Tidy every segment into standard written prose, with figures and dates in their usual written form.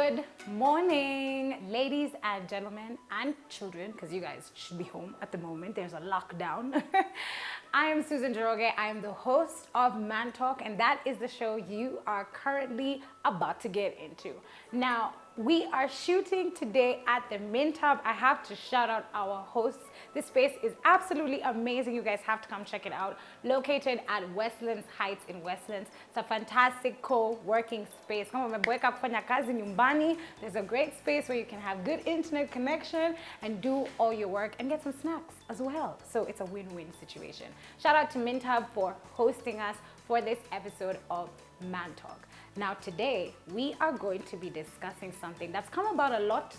Good morning, ladies and gentlemen and children, because you guys should be home at the moment. There's a lockdown. I am Susan Jeroge. I am the host of Man Talk, and that is the show you are currently about to get into. Now, we are shooting today at the Mint Hub. I have to shout out our hosts. This space is absolutely amazing. You guys have to come check it out. Located at Westlands Heights in Westlands. It's a fantastic co-working space. Kama umeboeka kufanya kazi nyumbani, there's a great space where you can have good internet connection and do all your work and get some snacks as well. So it's a win-win situation. Shout out to Mint Hub for hosting us for this episode of Man Talk. Now today, we are going to be discussing something that's come about a lot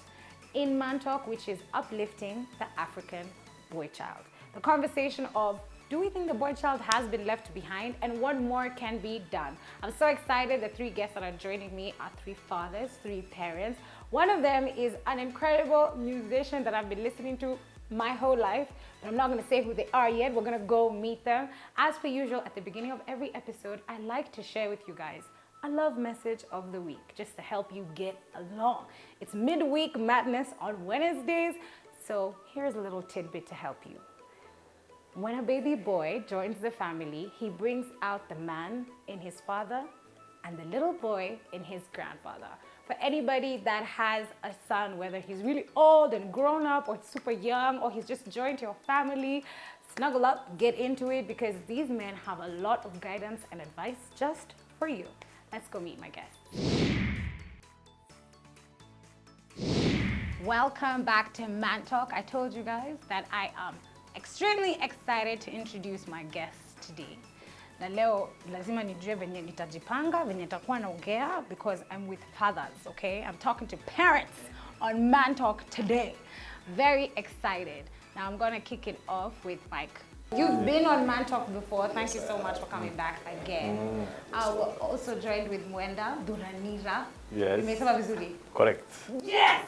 in Man Talk, which is uplifting the African boy child. The conversation of, do we think the boy child has been left behind and what more can be done? I'm so excited. The three guests that are joining me are three fathers, three parents. One of them is an incredible musician that I've been listening to my whole life, but I'm not going to say who they are yet. We're going to go meet them. As per usual, at the beginning of every episode, I like to share with you guys a love message of the week, just to help you get along. It's midweek madness on Wednesdays, so here's a little tidbit to help you. When a baby boy joins the family, he brings out the man in his father and the little boy in his grandfather. For anybody that has a son, whether he's really old and grown up or super young or he's just joined your family, snuggle up, get into it, because these men have a lot of guidance and advice just for you. Let's go meet my guests. Welcome back to Man Talk. I told you guys that I am extremely excited to introduce my guests today. Na leo lazima nijue venye nitajipanga, venye nitakuwa naongea, because I'm with fathers, okay? I'm talking to parents on Man Talk today. Very excited. Now I'm gonna kick it off with Mike. You've been on Man Talk before. Thank you so much for coming back again. I was also joined with Mwenda Duranira. Yes. Nimesema vizuri? Correct. Yes!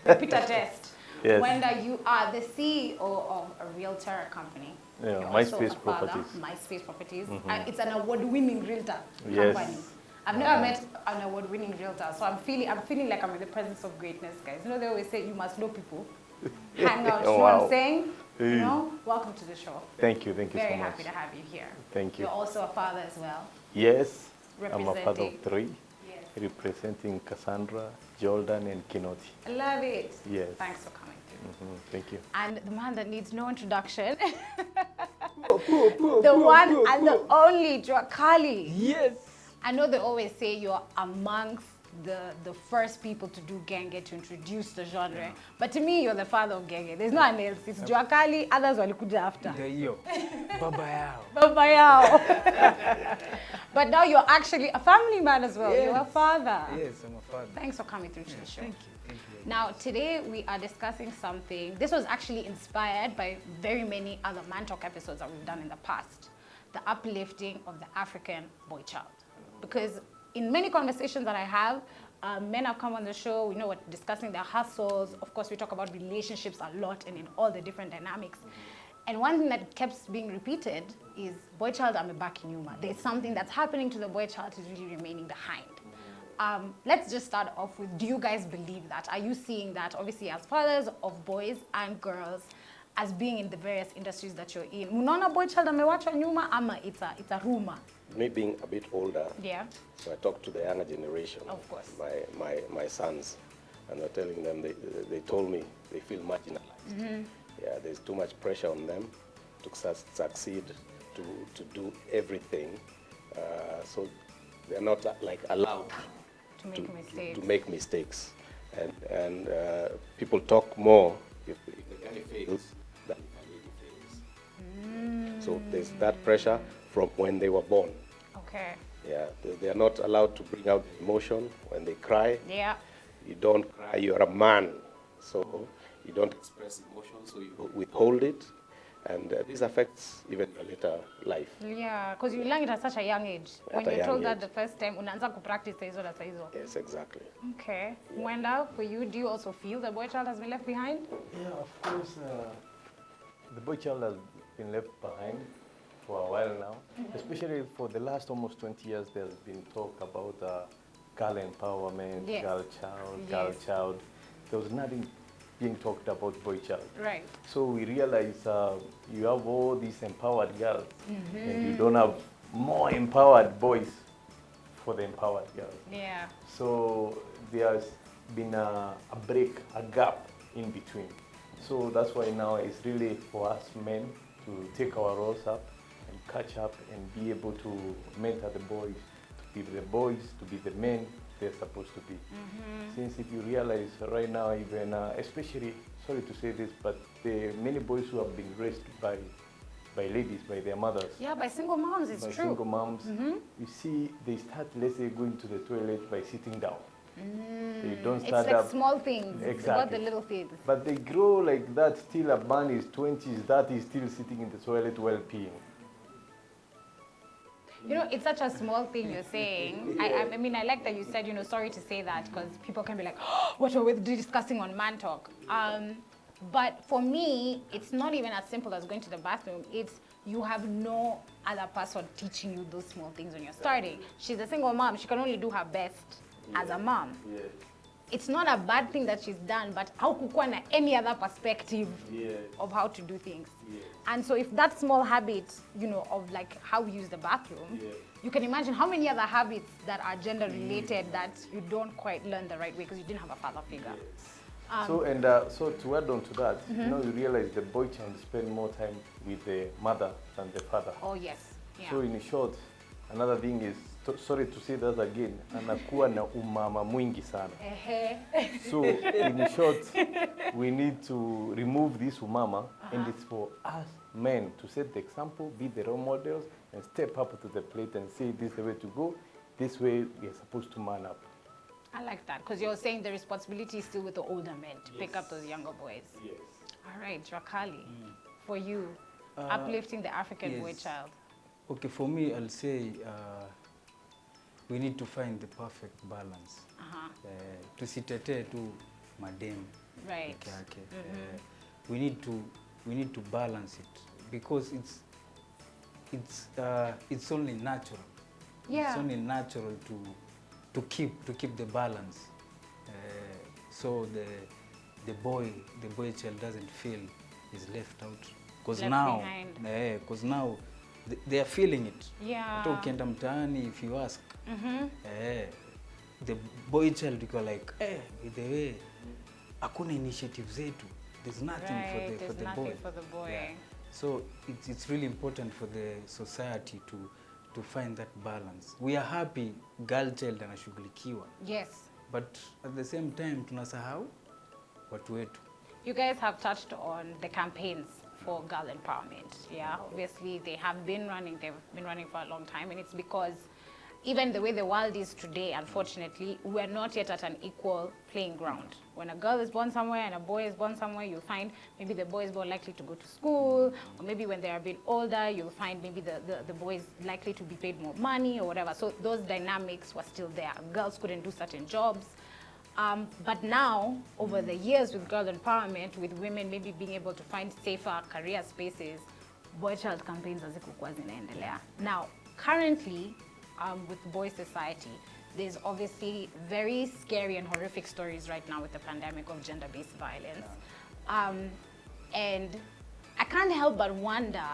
Repeat a test. Yes. Mwenda, you are the CEO of a realtor company. Yeah, You're also MySpace a father, Properties. MySpace Properties. It's an award-winning realtor Yes. company. I've never met an award-winning realtor, so I'm feeling like I'm in the presence of greatness, guys. You know, they always say you must know people. Hang out, you know what I'm saying? You know, welcome to the show. Thank you so much. Very happy to have you here. Thank you. You're also a father as well. Yes, I'm a father of Representing. 3, Yes. representing Cassandra, Jordan, and Kinoti. I love it. Yes. Thanks for coming through. Thank you. And the man that needs no introduction, the one and the only Drakali. Yes. I know they always say you're amongst the first people to do genge, to introduce the genre, but to me you're the father of genge. There's no one else. It's Drakali, others walikuja after. Ndio. Baba yao. Baba yao. But now you're actually a family man as well. Yes. You're a father. Yes, I'm a father. Thanks for coming through to the show. Thank you. Thank you. Now, today we are discussing something. This was actually inspired by very many other Man Talk episodes that we've done in the past. The uplifting of the African boy child. Because in many conversations that I have, men have come on the show, we know we're discussing their hustles. Of course, we talk about relationships a lot and in all the different dynamics. And one thing that keeps being repeated is boy child amebaki nyuma. There's something that's happening to the boy child who's really remaining behind. Let's just start off with, do you guys believe that? Are you seeing that, obviously, as fathers of boys and girls, as being in the various industries that you're in? Munaona boy child amewachwa nyuma ama it's a rumor? Me being a bit older, Yeah. so I talk to the younger generation, Of course. my sons, and they're telling them, they told me they feel marginalized. Yeah, there's too much pressure on them to succeed, to do everything, so they're not like allowed To make mistakes. to make mistakes, and people talk more if the guy fails than if a lady fails. So there's that pressure from when they were born. Okay. Yeah, they are not allowed to bring out emotion when they cry. Yeah. You don't cry, you're a man. So you don't express emotion, so you withhold it. And this affects even your later life. Yeah, because you learn it at such a young age. When At a you're young told that age. the first time, unaanza kupractice hizo na hizo. Yes, exactly. Okay. Mwenda, for you, do you also feel the boy child has been left behind? Yeah, of course. The boy child has been left behind for a while now. Especially for the last almost 20 years, there's been talk about girl empowerment, Yes. girl Yes. child. There was nothing being talked about boy child. Right. So we realized you have all these empowered girls, and you don't have more empowered boys for the empowered girls. Yeah. So there's been a break, a gap in between. So that's why now it's really for us men to take our roles up and catch up and be able to mentor the boys, to be the boys, to be the men they're supposed to be. Since if you realize right now, even especially, sorry to say this, but the many boys who have been raised by ladies, by their mothers, Yeah, by single moms, it's by true. single moms, you see they start, let's say, going to the toilet by sitting down. They don't It's stand like up. small things. It's about the Exactly. little things. But they grow like that, still a man is 20s, that is still sitting in the toilet while peeing. You know, it's such a small thing you're saying. I mean, I like that you said, you know, sorry to say that, because people can be like, oh, what are we discussing on Man Talk? But for me, it's not even as simple as going to the bathroom. It's you have no other person teaching you those small things when you're starting. She's a single mom. She can only do her best as a mom. Yeah. It's not a bad thing that she's done, but how kukuwa na any other perspective Yes. of how to do things. Yes. And so if that small habit, you know, of like how we use the bathroom, Yeah. you can imagine how many other habits that are gender related that you don't quite learn the right way because you didn't have a father figure. So to add on to that, you know, you realize the boy child spend more time with the mother than the father. Oh yes. Yeah. So in short, another thing is, sorry to say that again, anakuwa na umama mwingi sana. So in short, we need to remove this umama, and it's for us men to set the example, be the role models, and step up to the plate and say this is the way to go. This way we are supposed to man up. I like that because you're saying the responsibility is still with the older men to pick up those younger boys. Yes. All right, Drakali, for you, uplifting the African boy yes. child. Okay, for me, I'll say we need to find the perfect balance. Tusitetee tu madem Right. peke yake. We need to balance it because it's only natural. Yeah. It's only natural to keep the balance. So the boy child doesn't feel is left out because Left now behind. they are feeling it. Yeah. Hata ukienda mtaani, if you ask, the boy child iko like, by the way, hakuna initiative zetu. There's nothing Right, for there's the nothing boy. for the boy. Yeah. So it's really important for the society to find that balance. We are happy girl child anashughulikiwa, Yes. but at the same time tunasahau watu wetu. You guys have touched on the campaigns for girl empowerment. Yeah, obviously they've been running for a long time, and it's because even the way the world is today, unfortunately, we're not yet at an equal playing ground. When a girl is born somewhere and a boy is born somewhere, you'll find maybe the boy is more likely to go to school, or maybe when they're a bit older, you'll find maybe the boy is likely to be paid more money or whatever. So those dynamics were still there. Girls couldn't do certain jobs. But now, over the years with girl empowerment, with women maybe being able to find safer career spaces, boy child campaigns hazikukuwa zinaendelea. Now, currently, with boy society, there's obviously very scary and horrific stories right now with the pandemic of gender-based violence. And I can't help but wonder,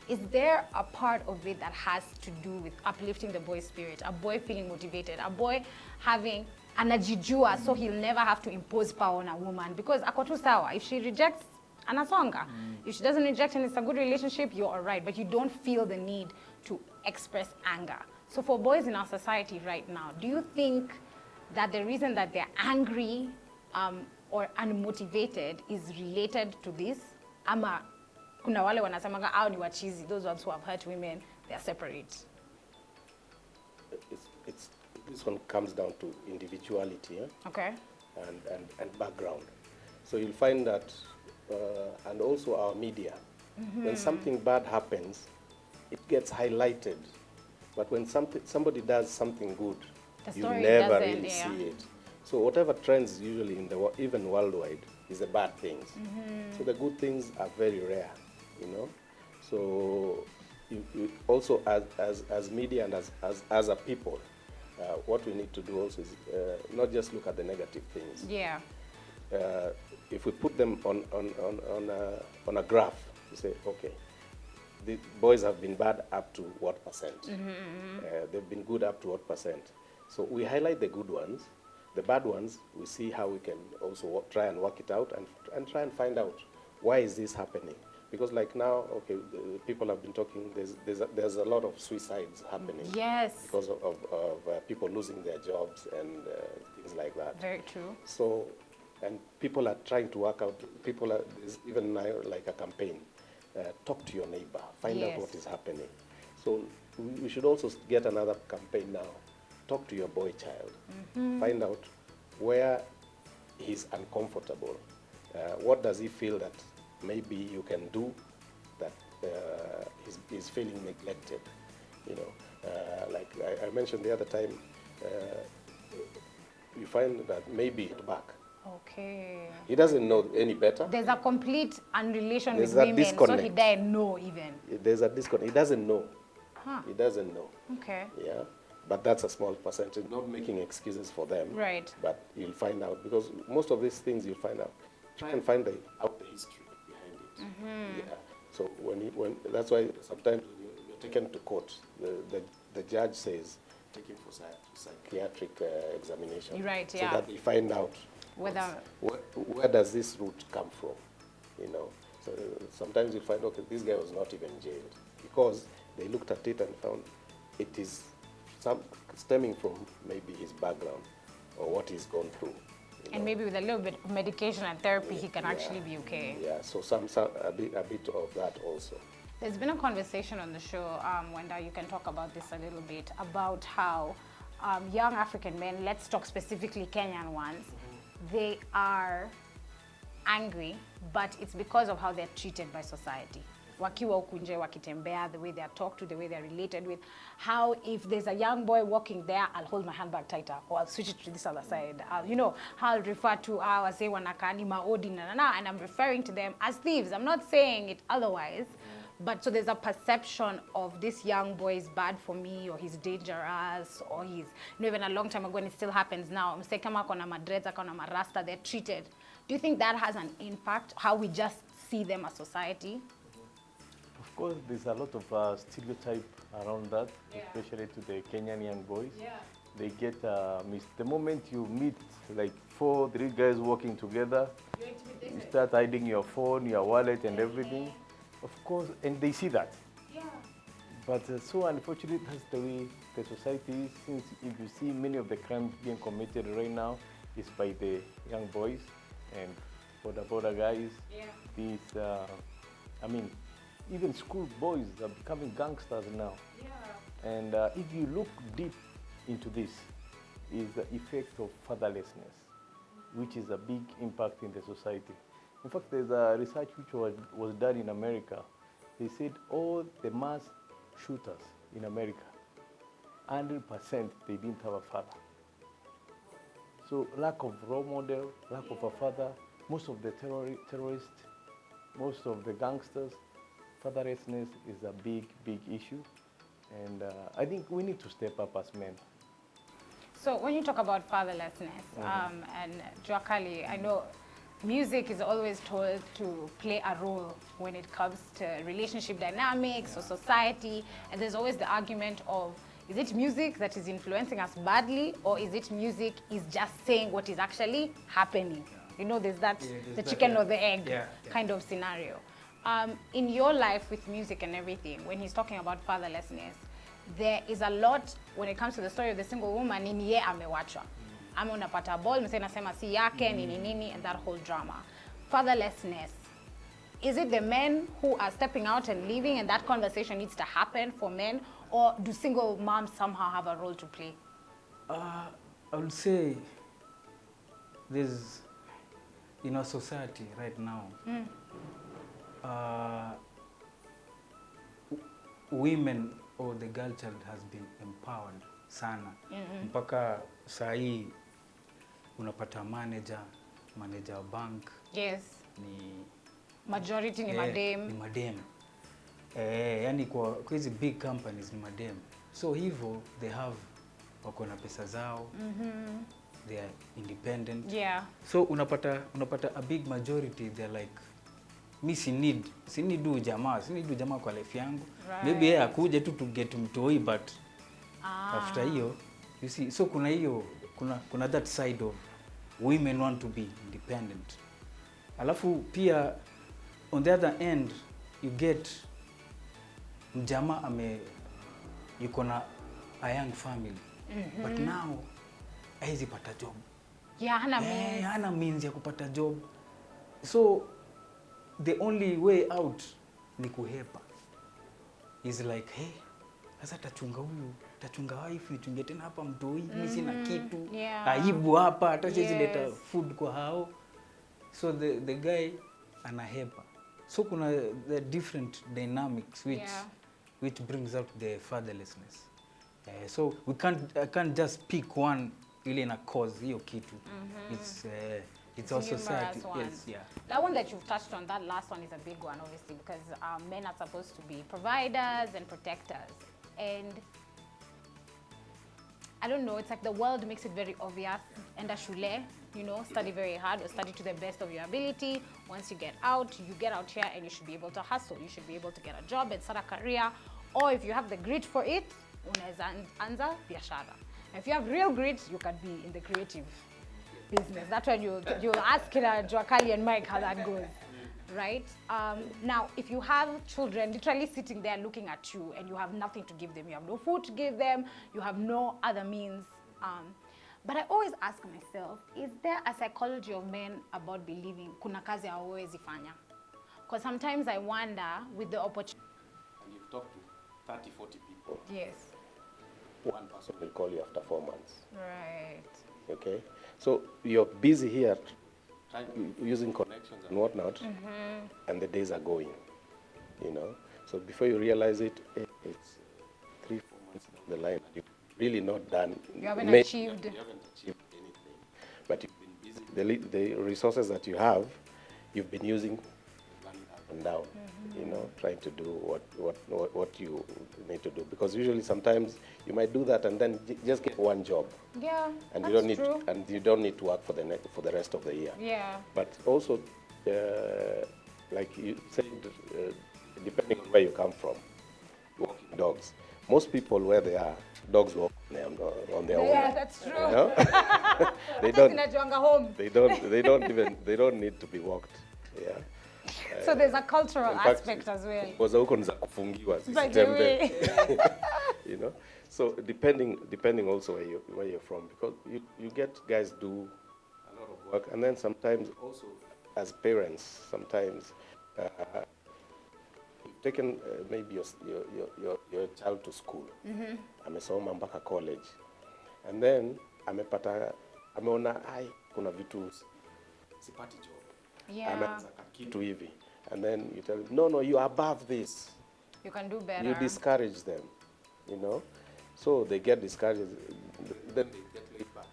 is there a part of it that has to do with uplifting the boy spirit, a boy feeling motivated, a boy having anajijua so he'll never have to impose power on a woman? Because ako tu sawa, if she rejects, anasonga. If she doesn't reject and it's a good relationship, you're all right, but you don't feel the need to express anger. So for boys in our society right now, do you think that the reason that they're angry or unmotivated is related to this? Ama kuna wale wanasemanga au ni wachizi, those ones who have hurt women, they're separate. This one comes down to individuality, Okay. and background. So you'll find that, and also our media, when something bad happens, it gets highlighted. But when somebody does something good, The you story never doesn't, really yeah. see it. So whatever trends usually even worldwide is the bad things. So the good things are very rare, you know. So you also as media and as a people, what we need to do also is not just look at the negative things. Yeah. If we put them on a graph, we say, okay, the boys have been bad up to what percent? They've been good up to what percent? So we highlight the good ones. The bad ones, we see how we can also try and work it out and try and find out why is this happening. Because like now, okay, people have been talking, there's a lot of suicides happening. Yes. Because of people losing their jobs and things like that. Very true. So, and people are trying to work out, there's even now like a campaign, talk to your neighbor, find out what is happening. So we should also get another campaign now, talk to your boy child, find out where he's uncomfortable, what does he feel that maybe you can do that he's feeling neglected, you know. Like I mentioned the other time, you find that maybe back. Okay. He doesn't know any better. There's a complete unrelation There's with that women, disconnect. so he didn't know even. There's a disconnect. He doesn't know. Huh. He doesn't know. Okay. Yeah. But that's a small percentage, not making excuses for them. Right. But you'll find out, because most of these things you'll find out. Try and find out the history behind it. Yeah. So when that's why sometimes when you're taken to court, the judge says, take him for psychiatric examination. Right, so yeah. that they find out Whether where does this root come from, you know. So sometimes you find, okay, this guy was not even jailed, because they looked at it and found it is stemming from maybe his background or what he's gone through. and maybe with a little bit of medication and therapy, he can actually be okay. Yeah, so a bit of that also. There's been a conversation on the show, Wenda, you can talk about this a little bit, about how young African men, let's talk specifically Kenyan ones, they are angry, but it's because of how they're treated by society. Wakiwa huku nje, wakitembea, the way they are talked to, the way they're related with, how if there's a young boy walking there, I'll hold my handbag tighter, or I'll switch it to this other side. You know, how I'll refer to our say wanakani maodi na, and I'm referring to them as thieves. I'm not saying it otherwise. But so there's a perception of this young boy is bad for me, or he's dangerous, or he's, you know, even a long time ago, and it still happens now. Kama kona madreza, kona marasta, they're treated. Do you think that has an impact, how we just see them as society? Of course, there's a lot of stereotype around that, especially to the Kenyan young boys. Yeah. They get missed. The moment you meet like 3 guys working together, you start hiding your phone, your wallet, and everything. Of course, and they see that. Yeah. But so unfortunately, that's the way the society is. Since if you see many of the crimes being committed right now, is by the young boys and border guys. Yeah. These, I mean, even school boys are becoming gangsters now. Yeah. And if you look deep into this, is the effect of fatherlessness, which is a big impact in the society. In fact, there's a research which was done in America. They said all the mass shooters in America, 100% they didn't have a father. So lack of role model, lack of a father, most of the terrorists, most of the gangsters, fatherlessness is a big issue. And I think we need to step up as men. So when you talk about fatherlessness, and Joakali, I know music is always told to play a role when it comes to relationship dynamics or society, and there's always the argument of, is it music that is influencing us badly, or is it music is just saying what is actually happening? You know, there's that, the chicken or the egg kind of scenario. In your life with music and everything, when he's talking about fatherlessness, there is a lot when it comes to the story of the single woman, nini ye amewachwa. Ama unapata ball, mse nasema si yake, nini, and that whole drama. Fatherlessness. Is it the men who are stepping out and leaving, and that conversation needs to happen for men, or do single moms somehow have a role to play? I would say there's, in our society right now, women or the girl child has been empowered sana. Mpaka saa hii unapata manager wa bank. Yes. Ni majority ni madem. Ni madem. Yani kwa hizi big companies ni madem. So hivyo they have wako na pesa zao, they are independent. Yeah. So unapata a big majority they're like, mi si need huyu jamaa kwa life yangu. Right. Maybe yeye akuje tu to get mtoi, but after hiyo, you see, so kuna that side of women want to be independent. Alafu pia on the other end you get mjamaa yuko na a young family, but now haizi pata job. Yeah, hana means ya kupata job, so the only way out ni kuhepa. Is like, hey, sasa tachunga wife, nichunge tena hapa mtoi, mimi sina kitu. Yeah. Aibu hapa, hata siwezi leta food kwa hao. So the guy anahepa. So kuna the different dynamics which brings out the fatherlessness. So I can't just pick one ile na cause hiyo kitu. It's also sad. Yes, yeah. That one that you've touched on, that last one is a big one, obviously, because men are supposed to be providers and protectors. And I don't know, it's like the world makes it very obvious. Enda shule, you know, study very hard or study to the best of your ability. Once you get out here and you should be able to hustle. You should be able to get a job and start a career. Or if you have the grit for it, unaweza anza biashara. If you have real grit, you can be in the creative business. That's when you'll ask Joakali and Mike how that goes, right? Now, if you have children literally sitting there looking at you and you have nothing to give them, you have no food to give them, you have no other means. But I always ask myself, is there a psychology of men about believing kuna kazi hawawezi fanya? Because sometimes I wonder with the opportunity. And you've talked to 30, 40 people. Yes. One person will call you after 4 months. Right. Okay? So you're busy here using connections and whatnot, and the days are going, you know? So before you realize it, it's 3-4 months down the line, and you've really not done. You haven't achieved. You haven't achieved anything. But you've been busy. The resources that you have, you've been using running up and down, you know, trying to do what you need to do. Because usually sometimes you might do that and then just get one job. Yeah, And that's true. you don't need to work for the rest of the year. Yeah. But also, like you said, depending on where you come from, walking dogs. Most people where they are, dogs walk on their own. Yeah, that's true. You know? they don't need to be walked. Yeah. So there's a cultural aspect as well. Because huko ni za kufungiwa By the way. You know, so depending also where you're from, because you get guys do a lot of work, and then sometimes also as parents, sometimes you've taken maybe your child to school, amesoma mpaka college, and then ameona kuna vitu sipati job. Yeah. Ameanza kitu hivi, and then you tell them, no, you are above this. You can do better. You discourage them, you know. So they get discouraged, then they get laid back.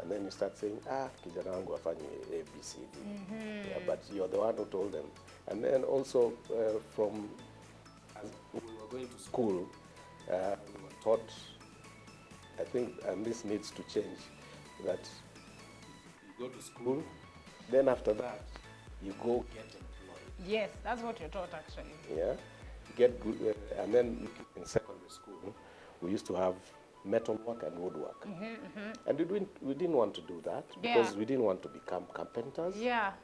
And then you start saying, kijana wangu afanye A, B, C, D. Yeah, but you're the one who told them. And then also from, as we were going to school, we were taught, I think, and this needs to change, that you go to school, then after that, you go get employed. Yes, that's what you're taught actually. Yeah, get good, and then in secondary school, we used to have metal work and woodwork, and we didn't want to do that because we didn't want to become carpenters. Yeah.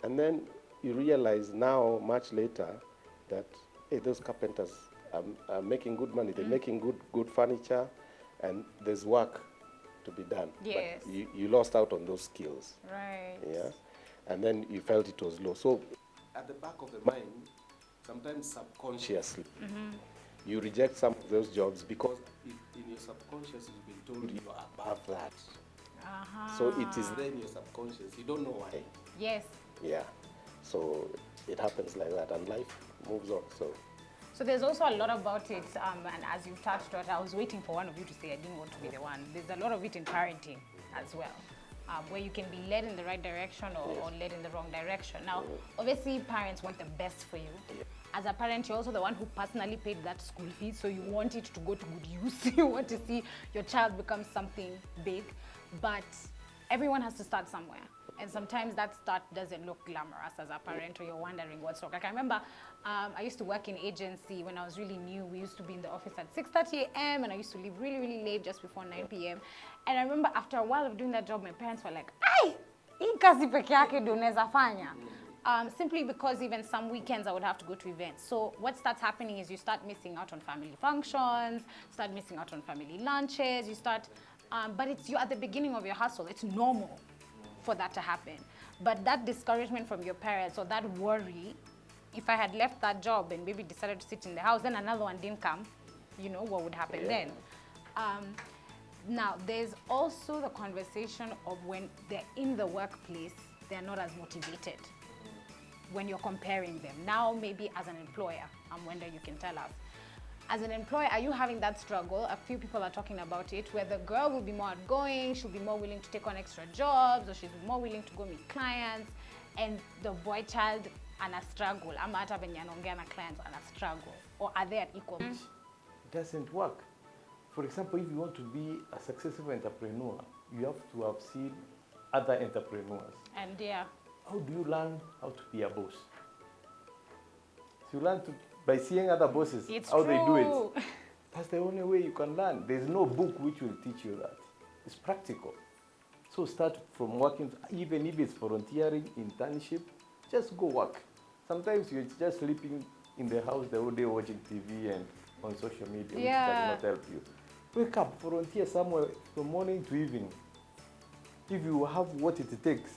And then you realize now, much later, that hey, those carpenters are making good money. They're making good furniture, and there's work to be done. Yes. But you lost out on those skills. Right. Yeah, and then you felt it was low. So at the back of the mind, sometimes subconsciously, you reject some of those jobs because in your subconscious you've been told you are above that. So it is there in your subconscious. You don't know why. Yes. Yeah. So it happens like that, and life moves on. So there's also a lot about it, and as you touched on, I was waiting for one of you to say I didn't want to be the one. There's a lot of it in parenting as well, where you can be led in the right direction or led in the wrong direction. Now, obviously, parents want the best for you, as a parent, you're also the one who personally paid that school fee, so you want it to go to good use. You want to see your child become something big, but everyone has to start somewhere. And sometimes that start doesn't look glamorous as a parent, or you're wondering what's wrong. Like I remember, I used to work in agency when I was really new. We used to be in the office at 6:30 a.m. and I used to leave really, really late, just before 9 p.m. And I remember after a while of doing that job, my parents were like, "Ay, hii kazi peke yake ndio unaweza fanya." Simply because even some weekends I would have to go to events. So what starts happening is you start missing out on family functions, start missing out on family lunches, you start, but you're at the beginning of your hustle. It's normal for that to happen. But that discouragement from your parents, or that worry, if I had left that job and maybe decided to sit in the house, then another one didn't come, you know, what would happen then? Now, there's also the conversation of when they're in the workplace, they're not as motivated when you're comparing them. Now, maybe as an employer, I'm wondering, you can tell us. As an employer, are you having that struggle? A few people are talking about it, where the girl will be more outgoing, she'll be more willing to take on extra jobs, or she's more willing to go meet clients, and the boy child ana struggle. Ama hata venye anaongea na clients ana struggle. Or are they at equal? It doesn't work. For example, if you want to be a successful entrepreneur, you have to have seen other entrepreneurs. And How do you learn how to be a boss? So you learn by seeing other bosses, how they do it. That's the only way you can learn. There's no book which will teach you that. It's practical. So start from working, even if it's volunteering, internship, just go work. Sometimes you're just sleeping in the house the whole day watching TV and on social media, which does not help you. Wake up, volunteer somewhere from morning to evening. If you have what it takes,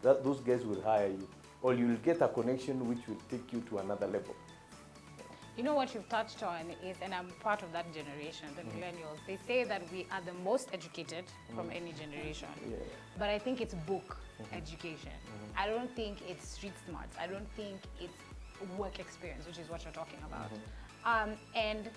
those guys will hire you, or you'll get a connection which will take you to another level. You know what you've touched on is, and I'm part of that generation, the millennials, they say that we are the most educated from any generation. Yeah. But I think it's book education. I don't think it's street smarts. I don't think it's work experience, which is what you're talking about. And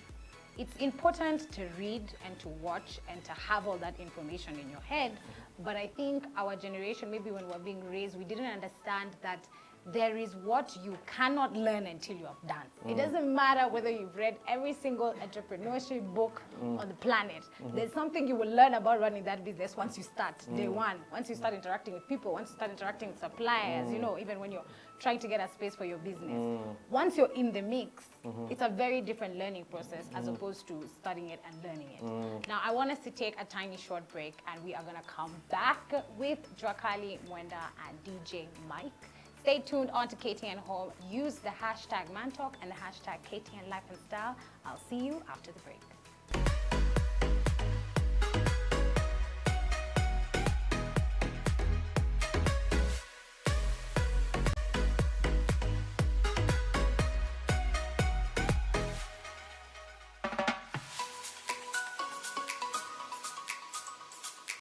it's important to read and to watch and to have all that information in your head. But I think our generation, maybe when we're being raised, we didn't understand that there is what you cannot learn until you have done. It doesn't matter whether you've read every single entrepreneurship book on the planet. There's something you will learn about running that business once you start, day one. Once you start interacting with people, once you start interacting with suppliers, you know, even when you're trying to get a space for your business. Once you're in the mix, it's a very different learning process as opposed to studying it and learning it. Now, I want us to take a tiny short break, and we are gonna come back with Drakali, Mwenda, and DJ Mike. Stay tuned on to KTN Home. Use the hashtag ManTalk and the hashtag KTN Life and Style. I'll see you after the break.